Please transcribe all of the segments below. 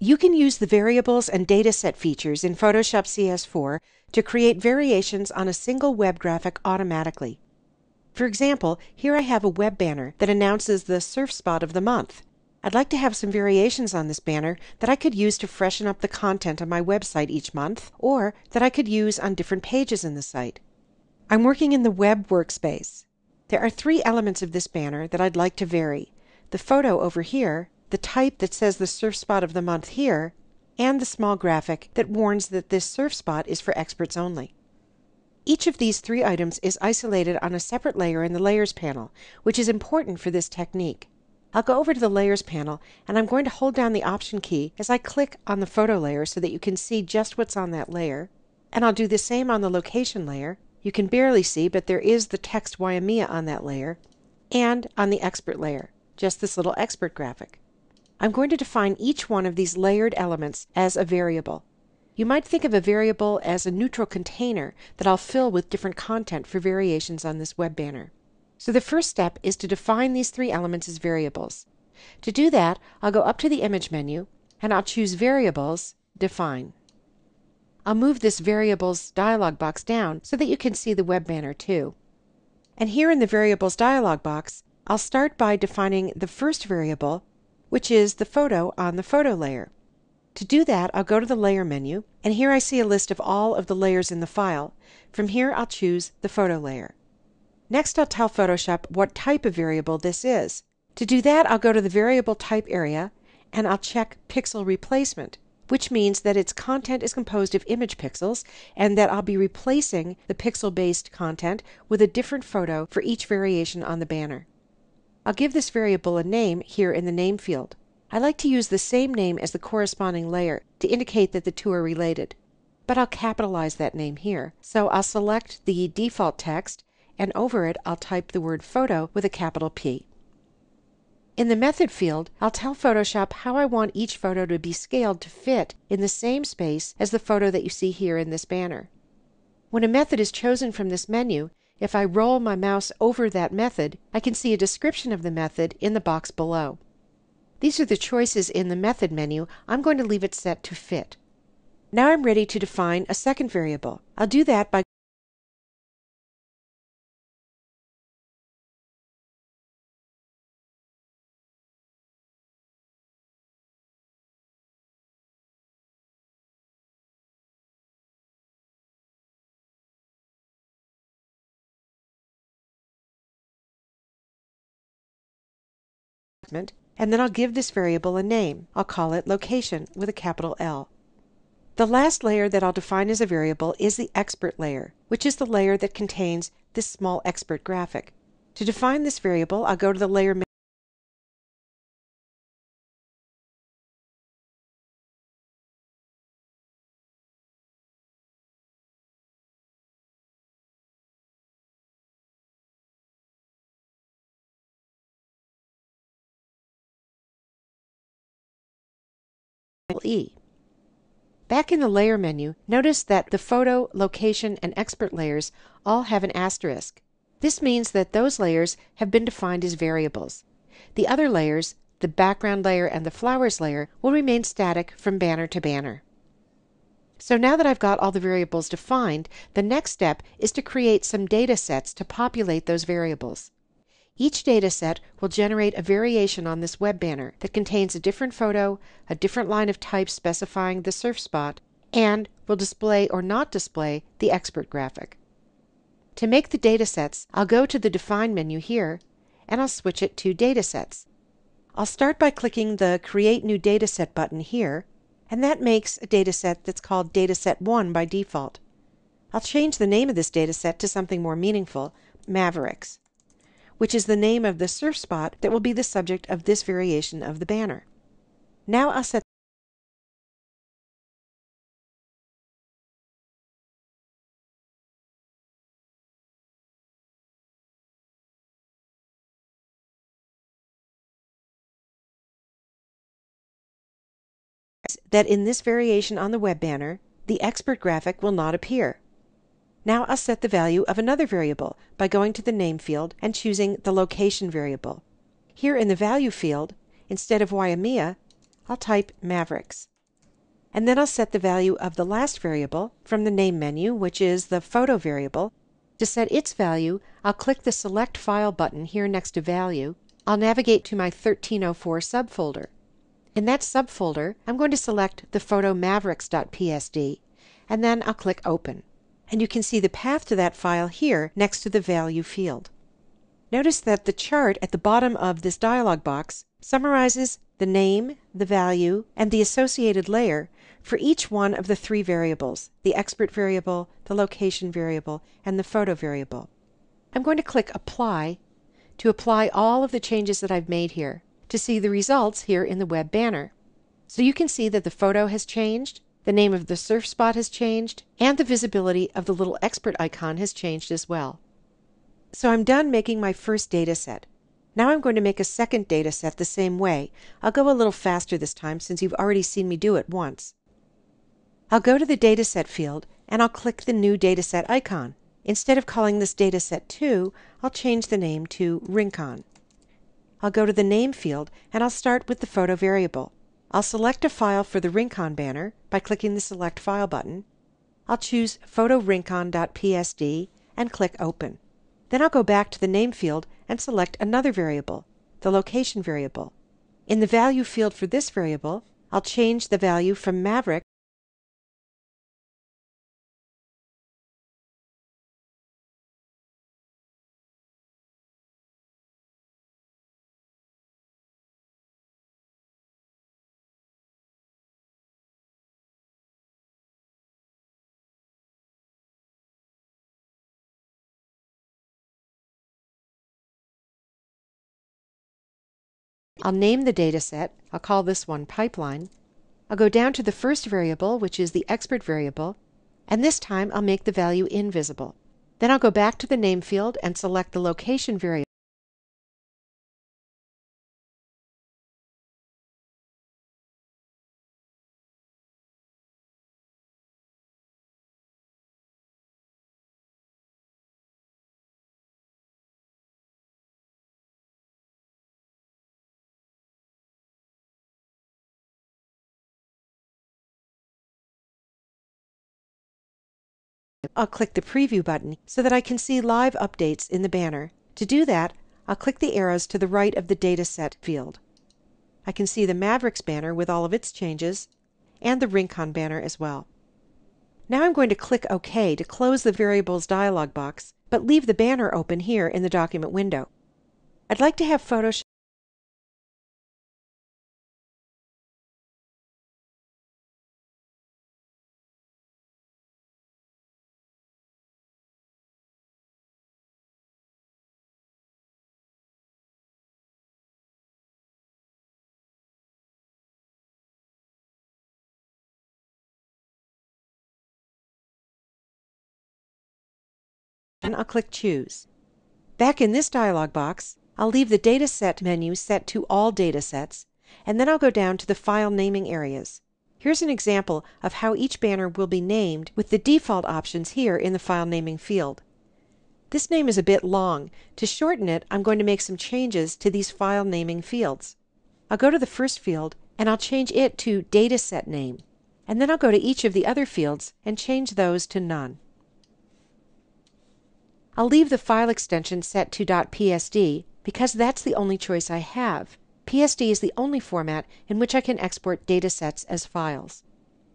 You can use the variables and dataset features in Photoshop CS4 to create variations on a single web graphic automatically. For example, here I have a web banner that announces the surf spot of the month. I'd like to have some variations on this banner that I could use to freshen up the content on my website each month, or that I could use on different pages in the site. I'm working in the web workspace. There are 3 elements of this banner that I'd like to vary: the photo over here, the type that says the surf spot of the month here, and the small graphic that warns that this surf spot is for experts only. Each of these 3 items is isolated on a separate layer in the Layers panel, which is important for this technique. I'll go over to the Layers panel, and I'm going to hold down the Option key as I click on the photo layer so that you can see just what's on that layer. And I'll do the same on the Location layer. You can barely see, but there is the text Waimea on that layer. And on the Expert layer, just this little expert graphic. I'm going to define each one of these layered elements as a variable. You might think of a variable as a neutral container that I'll fill with different content for variations on this web banner. So the first step is to define these 3 elements as variables. To do that, I'll go up to the Image menu, and I'll choose Variables, Define. I'll move this Variables dialog box down so that you can see the web banner too. And here in the Variables dialog box, I'll start by defining the first variable, which is the photo on the photo layer. To do that, I'll go to the Layer menu, and here I see a list of all of the layers in the file. From here, I'll choose the photo layer. Next, I'll tell Photoshop what type of variable this is. To do that, I'll go to the Variable Type area, and I'll check Pixel Replacement, which means that its content is composed of image pixels, and that I'll be replacing the pixel-based content with a different photo for each variation on the banner. I'll give this variable a name here in the Name field. I like to use the same name as the corresponding layer to indicate that the 2 are related. But I'll capitalize that name here. So I'll select the default text, and over it I'll type the word photo with a capital P. In the Method field, I'll tell Photoshop how I want each photo to be scaled to fit in the same space as the photo that you see here in this banner. When a method is chosen from this menu, if I roll my mouse over that method, I can see a description of the method in the box below. These are the choices in the Method menu. I'm going to leave it set to Fit. Now I'm ready to define a second variable. I'll do that by and then I'll give this variable a name. I'll call it Location with a capital L. The last layer that I'll define as a variable is the Expert layer, which is the layer that contains this small expert graphic. To define this variable, I'll go to the Layer menu E. Back in the Layer menu, notice that the Photo, Location, and Expert layers all have an asterisk. This means that those layers have been defined as variables. The other layers, the Background layer and the Flowers layer, will remain static from banner to banner. So now that I've got all the variables defined, the next step is to create some data sets to populate those variables. Each data set will generate a variation on this web banner that contains a different photo, a different line of type specifying the surf spot, and will display or not display the expert graphic. To make the data sets, I'll go to the Define menu here, and I'll switch it to Datasets. I'll start by clicking the Create New Dataset button here, and that makes a dataset that's called Dataset 1 by default. I'll change the name of this dataset to something more meaningful, Mavericks, which is the name of the surf spot that will be the subject of this variation of the banner. Now I'll set that in this variation on the web banner, the expert graphic will not appear. Now I'll set the value of another variable by going to the Name field and choosing the Location variable. Here in the Value field, instead of Waimea, I'll type Mavericks. And then I'll set the value of the last variable from the name menu, which is the photo variable. To set its value, I'll click the Select File button here next to Value. I'll navigate to my 1304 subfolder. In that subfolder, I'm going to select the photo mavericks.psd, and then I'll click Open. And you can see the path to that file here next to the Value field. Notice that the chart at the bottom of this dialog box summarizes the name, the value, and the associated layer for each one of the three variables, the expert variable, the location variable, and the photo variable. I'm going to click Apply to apply all of the changes that I've made here to see the results here in the web banner. So you can see that the photo has changed, the name of the surf spot has changed, and the visibility of the little expert icon has changed as well. So I'm done making my first data set. Now I'm going to make a second data set the same way. I'll go a little faster this time since you've already seen me do it once. I'll go to the Dataset field and I'll click the New Dataset icon. Instead of calling this Dataset 2, I'll change the name to Rincon. I'll go to the Name field and I'll start with the photo variable. I'll select a file for the Rincon banner by clicking the Select File button. I'll choose photorincon.psd and click Open. Then I'll go back to the Name field and select another variable, the Location variable. In the Value field for this variable, I'll change the value from Maverick I'll name the dataset. I'll call this one Pipeline. I'll go down to the first variable, which is the expert variable, and this time I'll make the value invisible. Then I'll go back to the Name field and select the Location variable. I'll click the Preview button so that I can see live updates in the banner. To do that, I'll click the arrows to the right of the Dataset field. I can see the Mavericks banner with all of its changes, and the Rincon banner as well. Now I'm going to click OK to close the Variables dialog box, but leave the banner open here in the document window. I'd like to have Photoshop and I'll click Choose. Back in this dialog box, I'll leave the Dataset menu set to All Datasets, and then I'll go down to the File Naming areas. Here's an example of how each banner will be named with the default options here in the File Naming field. This name is a bit long. To shorten it, I'm going to make some changes to these file naming fields. I'll go to the first field and I'll change it to Dataset Name. And then I'll go to each of the other fields and change those to none. I'll leave the file extension set to .psd because that's the only choice I have. PSD is the only format in which I can export datasets as files.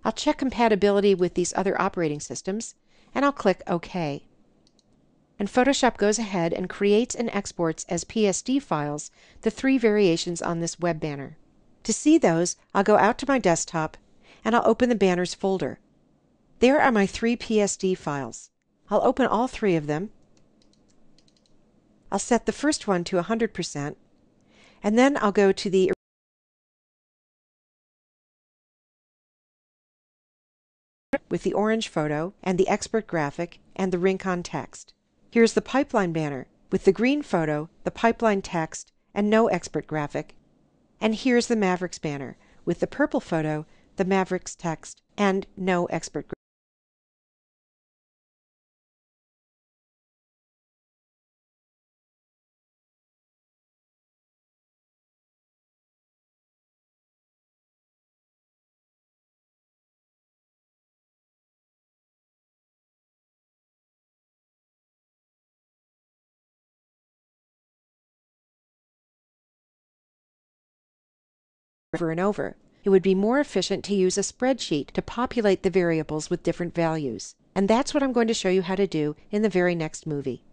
I'll check compatibility with these other operating systems, and I'll click OK. And Photoshop goes ahead and creates and exports as PSD files the three variations on this web banner. To see those, I'll go out to my desktop and I'll open the Banners folder. There are my three PSD files. I'll open all three of them. I'll set the first one to 100%, and then I'll go to the with the orange photo and the expert graphic and the Rincon text. Here's the Pipeline banner with the green photo, the Pipeline text, and no expert graphic. And here's the Mavericks banner with the purple photo, the Mavericks text, and no expert graphic. over and over. It would be more efficient to use a spreadsheet to populate the variables with different values. And that's what I'm going to show you how to do in the very next movie.